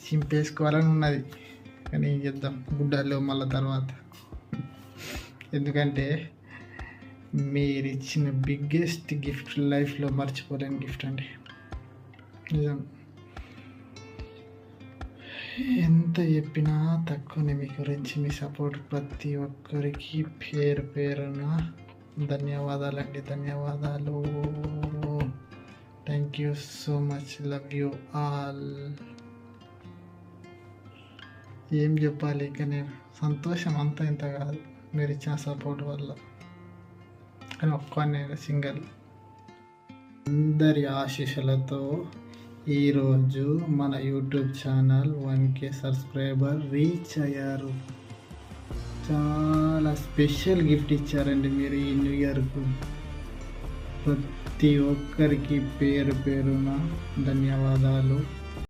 చింపేసుకోవాలని ఉన్నది, కానీ ఏం చేద్దాం, గుడ్డలు మళ్ళీ తర్వాత. ఎందుకంటే మీరు ఇచ్చిన బిగ్గెస్ట్ గిఫ్ట్, లైఫ్లో మర్చిపోలేని గిఫ్ట్ అండి, నిజం. ఎంత చెప్పినా తక్కువనే మీ గురించి. మీ సపోర్ట్ ప్రతి ఒక్కరికి పేరు పేరున ధన్యవాదాలండి, ధన్యవాదాలు. Thank you so much, love you all. ఏం చెప్పాలి ఇక, నేను సంతోషం అంతా ఇంత కాదు మీరు ఇచ్చిన సపోర్ట్ వల్ల. కానీ ఒక్కనే సింగల్. అందరి ఆశీస్సులతో ఈరోజు మన YouTube channel 1K subscriber reach అయ్యారు. చాలా స్పెషల్ గిఫ్ట్ ఇచ్చారండి మీరు ఈ న్యూ ఇయర్కు. ప్రతి ఒక్కరికి పేరు పేరున ధన్యవాదాలు.